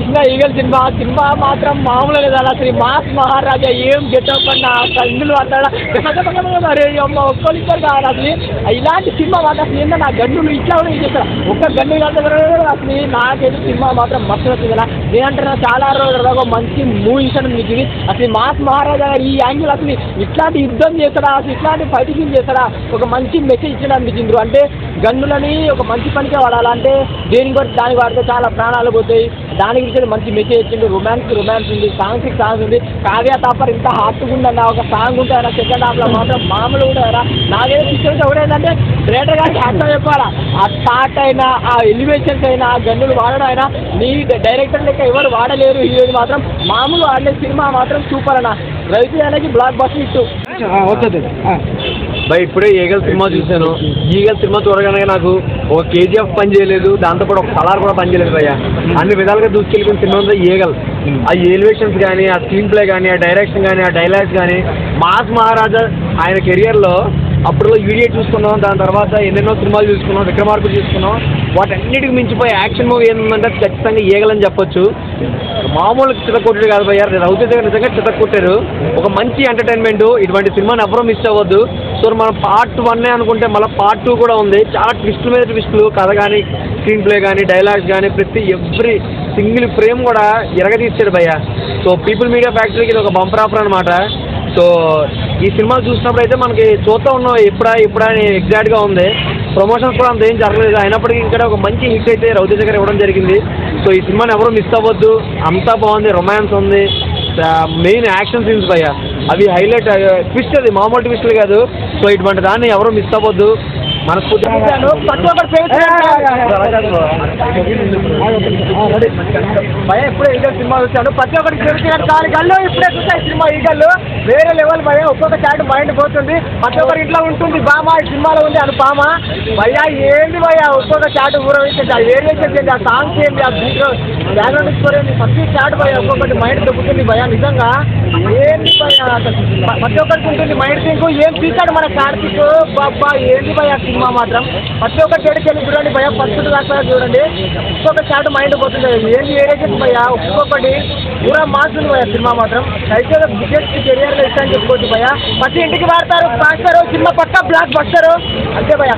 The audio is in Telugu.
చూసిన ఈగల్ సినిమా మాత్రం మామూలు లేదా అసలు మాస్ మహారాజా ఏం గెటప్ అన్న కన్నులు అన్నాడా అరే అమ్మ ఒక్కరిద్దరు కాదు అసలు ఇలాంటి సినిమా మాత్రం అసలు ఏంటో నా గన్నులు ఇట్లా కూడా చేస్తారు ఒక్క గన్ను అసలు నాకైతే సినిమా మాత్రం మస్తు వచ్చింది కదా నేనంటే చాలా రోజులు మంచి మూవీస్ అని మీకు ఇది అసలు మాస్ మహారాజా గారు ఈ యాంగిల్ అసలు ఇట్లాంటి యుద్ధం చేస్తాడా అసలు ఇట్లాంటి ఫైటింగ్ చేస్తాడా ఒక మంచి మెసేజ్ ఇచ్చిన అనిపించింది అంటే గన్నులని ఒక మంచి పనికే వాడాలంటే దేనికి బట్టి దానికి వాడితే చాలా ప్రాణాలు పోతాయి దాని గురించి మంచి మెసేజ్ ఇచ్చింది రొమాన్స్ ఉంది సాంగ్స్ ఉంది కావ్య తాపర్ ఇంత హార్ట్గా ఉందన్న ఒక సాంగ్ ఉంటాయన్న సెకండ్ హాఫ్లో మాత్రం మామూలు కూడా నాకైతే పిక్చర్స్ కూడా ఏంటంటే డైరెక్టర్ గారికి హ్యాట్స్ చెప్పాలా ఆ స్టార్ట్ అయినా ఆ ఎలివేషన్స్ అయినా ఆ గన్నులు వాడడం అయినా నీ డైరెక్టర్ లెక్క ఎవరు వాడలేరు హీరోని మాత్రం మామూలు వాడలేదు సినిమా మాత్రం సూపర్ అన్న రవితేజ అనేది బ్లాక్ బస్టర్ ఇట్టు భయ్ ఇప్పుడే ఈగల్ సినిమా చూశాను ఈగల్ సినిమా చూడగానే నాకు ఒక కేజీఎఫ్ పని చేయలేదు దాంతోపాటు ఒక కలర్ కూడా పని చేయలేదు భయ్య అన్ని విధాలుగా దూసుకెళ్ళిన సినిమా ఉంది ఈగల్ ఆ ఎలివేషన్స్ కానీ ఆ స్క్రీన్ ప్లే కానీ ఆ డైరెక్షన్ కానీ ఆ డైలాగ్స్ కానీ మాస్ మహారాజా ఆయన కెరియర్లో అప్పుడు ఈడియట్ చూసుకున్నాం దాని తర్వాత ఎన్నెన్నో సినిమాలు చూసుకున్నాం విక్రమార్కుడు చూసుకున్నాం వాటన్నిటికి మించిపోయి యాక్షన్ మూవీ ఏంటంటే ఖచ్చితంగా ఈగలని చెప్పొచ్చు మామూలు చితకొట్టాడు కాదు భయ్య రవితేజ గారు నిజంగా చితకొట్టారు ఒక మంచి ఎంటర్టైన్మెంట్ ఇటువంటి సినిమాని ఎవరూ మిస్ అవ్వద్దు సో మనం పార్ట్ 1 అనుకుంటే మళ్ళీ పార్ట్ 2 కూడా ఉంది చాలా ట్విస్టుల మీద ట్విస్టులు కథ కానీ స్క్రీన్ ప్లే కానీ డైలాగ్స్ కానీ ఎవ్రీ సింగిల్ ఫ్రేమ్ కూడా ఎరగదీస్తాడు భయ్య సో పీపుల్ మీడియా ఫ్యాక్టరీకి ఇది ఒక బంపర్ ఆఫర్ అనమాట సో ఈ సినిమా చూసినప్పుడు అయితే మనకి చూస్తూ ఉన్నాం ఎప్పుడా అని ఎగ్జాక్ట్గా ఉంది ప్రమోషన్స్ కూడా అంత ఏం జరగలేదు అయినప్పటికీ ఇంకా ఒక మంచి హిట్ అయితే రవితేజ గారు ఇవ్వడం జరిగింది సో ఈ సినిమాని ఎవరూ మిస్ అవ్వద్దు అంతా బాగుంది రొమాన్స్ ఉంది మెయిన్ యాక్షన్ సీన్స్ భయ్య అవి హైలైట్ ట్విస్ట్ అది మామూలు ట్విస్టులు కాదు సో ఇటువంటి దాన్ని ఎవరూ మిస్ అవ్వద్దు మనస్ఫూర్తిగా భయ ఇప్పుడే ఈగల్ సినిమా చూశాను ప్రతి ఒక్కరికి ఫేవరెట్ దాని గల్లు ఇప్పుడే చూసాయి సినిమా ఈగల్ వేరే లెవెల్ భయ ఒక్కొక్క చాటు మైండ్ పోతుంది ప్రతి ఒక్కరి ఇంట్లో ఉంటుంది బామ ఈ సినిమాలో ఉంది అని బామ భయ ఏంది భయ ఒక్కొక్క చాటు ఊరవేసింది ఆ వేరియేషన్ ఏంటి ఆ సాంగ్స్ ఏంటి ఆ బీట్ బ్యాక్గ్రౌండ్ స్కోర్ ఏంటి ప్రతి చాటు భయ ఒక్కొక్కటి మైండ్ దొబ్బుతుంది భయ నిజంగా ఏంది భయ ప్రతి ఒక్కరికి ఉంటుంది మైండ్ థింక్ ఏం తీసాడు మన కార్తీక్ బాబా ఏంది భయ సినిమా మాత్రం ప్రతి ఒక్క చెడుకి వెళ్ళి చూడండి భయ ఫస్ట్ దాకా చూడండి ఒక్కొక్క చాటు మైండ్ పోతుంది ఏంది వేరేషన్ భయ ఒక్కొక్కటి పూరా మారుతుంది భయ సినిమా మాత్రం అయితే బిగ్గెస్ట్ కెరియర్లో ఇష్టం చెప్పుకోవచ్చు భయ ప్రతి ఇంటికి వాడతారు సినిమా పక్క బ్లాక్ బస్టర్ అంతే భయ